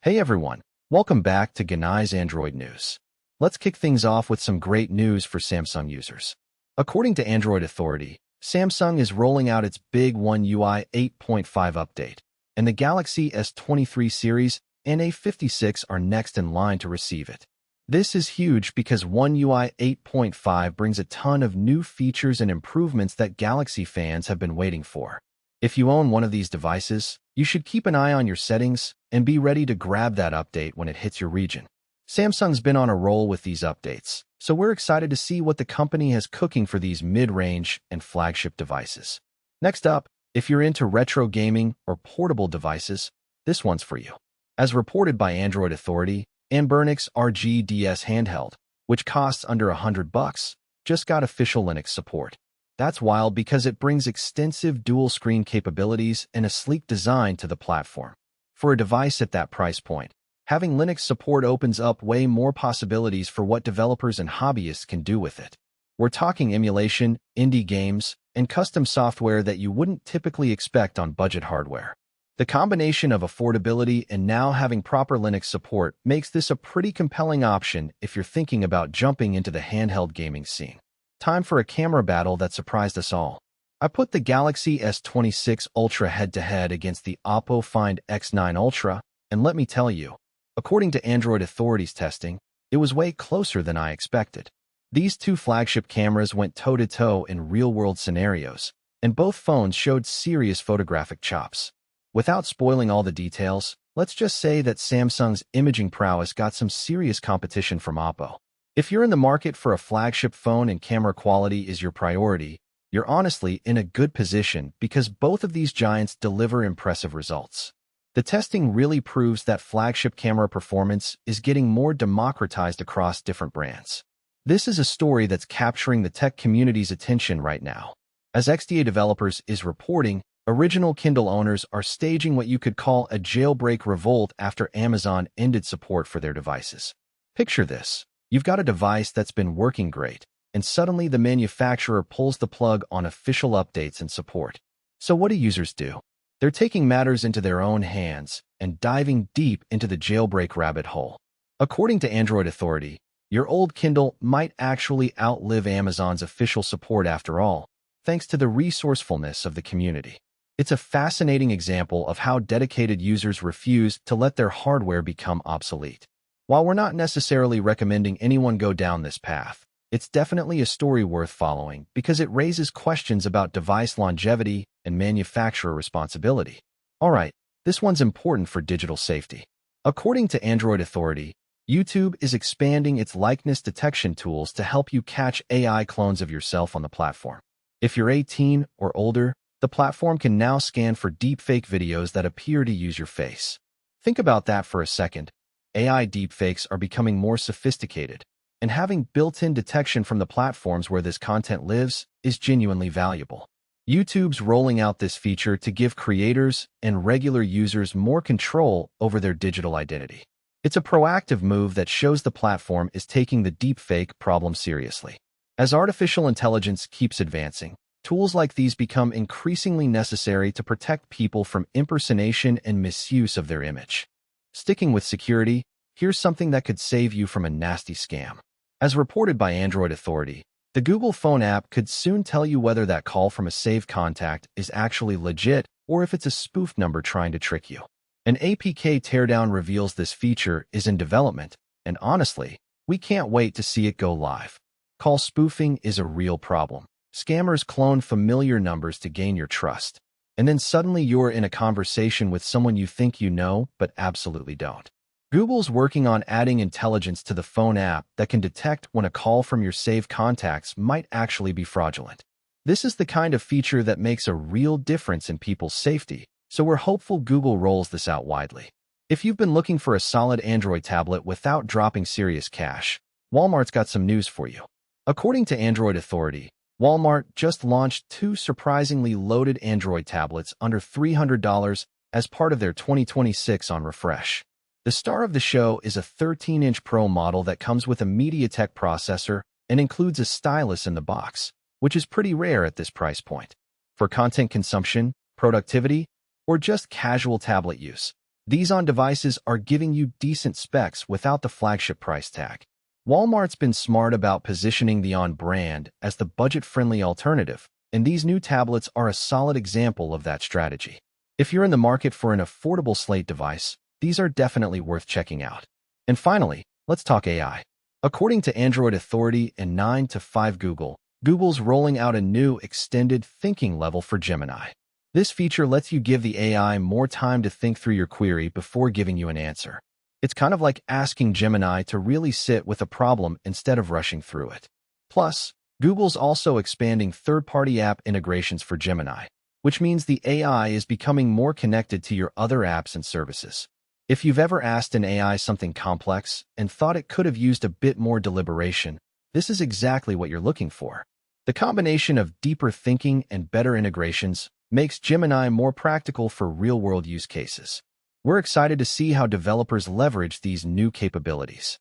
Hey everyone, welcome back to Genai's Android News. Let's kick things off with some great news for Samsung users. According to Android Authority, Samsung is rolling out its big One UI 8.5 update, and the Galaxy S23 series and A56 are next in line to receive it. This is huge because One UI 8.5 brings a ton of new features and improvements that Galaxy fans have been waiting for. If you own one of these devices, you should keep an eye on your settings and be ready to grab that update when it hits your region. Samsung's been on a roll with these updates, so we're excited to see what the company has cooking for these mid-range and flagship devices. Next up, if you're into retro gaming or portable devices, this one's for you. As reported by Android Authority, Anbernic's RGDS Handheld, which costs under $100, just got official Linux support. That's wild because it brings extensive dual-screen capabilities and a sleek design to the platform. For a device at that price point, having Linux support opens up way more possibilities for what developers and hobbyists can do with it. We're talking emulation, indie games, and custom software that you wouldn't typically expect on budget hardware. The combination of affordability and now having proper Linux support makes this a pretty compelling option if you're thinking about jumping into the handheld gaming scene. Time for a camera battle that surprised us all. I put the Galaxy S26 Ultra head-to-head against the OPPO Find X9 Ultra, and let me tell you, according to Android Authority's testing, it was way closer than I expected. These two flagship cameras went toe-to-toe in real-world scenarios, and both phones showed serious photographic chops. Without spoiling all the details, let's just say that Samsung's imaging prowess got some serious competition from OPPO. If you're in the market for a flagship phone and camera quality is your priority, you're honestly in a good position because both of these giants deliver impressive results. The testing really proves that flagship camera performance is getting more democratized across different brands. This is a story that's capturing the tech community's attention right now. As XDA Developers is reporting, original Kindle owners are staging what you could call a jailbreak revolt after Amazon ended support for their devices. Picture this. You've got a device that's been working great, and suddenly the manufacturer pulls the plug on official updates and support. So what do users do? They're taking matters into their own hands and diving deep into the jailbreak rabbit hole. According to Android Authority, your old Kindle might actually outlive Amazon's official support after all, thanks to the resourcefulness of the community. It's a fascinating example of how dedicated users refuse to let their hardware become obsolete. While we're not necessarily recommending anyone go down this path, it's definitely a story worth following because it raises questions about device longevity and manufacturer responsibility. Alright, this one's important for digital safety. According to Android Authority, YouTube is expanding its likeness detection tools to help you catch AI clones of yourself on the platform. If you're 18 or older, the platform can now scan for deepfake videos that appear to use your face. Think about that for a second. AI deepfakes are becoming more sophisticated, and having built-in detection from the platforms where this content lives is genuinely valuable. YouTube's rolling out this feature to give creators and regular users more control over their digital identity. It's a proactive move that shows the platform is taking the deepfake problem seriously. As artificial intelligence keeps advancing, tools like these become increasingly necessary to protect people from impersonation and misuse of their image. Sticking with security, here's something that could save you from a nasty scam. As reported by Android Authority, the Google Phone app could soon tell you whether that call from a saved contact is actually legit or if it's a spoof number trying to trick you. An APK teardown reveals this feature is in development, and honestly, we can't wait to see it go live. Call spoofing is a real problem. Scammers clone familiar numbers to gain your trust. And then suddenly you're in a conversation with someone you think you know, but absolutely don't. Google's working on adding intelligence to the phone app that can detect when a call from your saved contacts might actually be fraudulent. This is the kind of feature that makes a real difference in people's safety, so we're hopeful Google rolls this out widely. If you've been looking for a solid Android tablet without dropping serious cash, Walmart's got some news for you. According to Android Authority, Walmart just launched two surprisingly loaded Android tablets under $300 as part of their 2026 on refresh. The star of the show is a 13-inch Pro model that comes with a MediaTek processor and includes a stylus in the box, which is pretty rare at this price point. For content consumption, productivity, or just casual tablet use, These on-devices are giving you decent specs without the flagship price tag. Walmart's been smart about positioning the On brand as the budget-friendly alternative, and these new tablets are a solid example of that strategy. If you're in the market for an affordable slate device, these are definitely worth checking out. And finally, let's talk AI. According to Android Authority and 9 to 5 Google's rolling out a new extended thinking level for Gemini. This feature lets you give the AI more time to think through your query before giving you an answer. It's kind of like asking Gemini to really sit with a problem instead of rushing through it. Plus, Google's also expanding third-party app integrations for Gemini, which means the AI is becoming more connected to your other apps and services. If you've ever asked an AI something complex and thought it could have used a bit more deliberation, this is exactly what you're looking for. The combination of deeper thinking and better integrations makes Gemini more practical for real-world use cases. We're excited to see how developers leverage these new capabilities.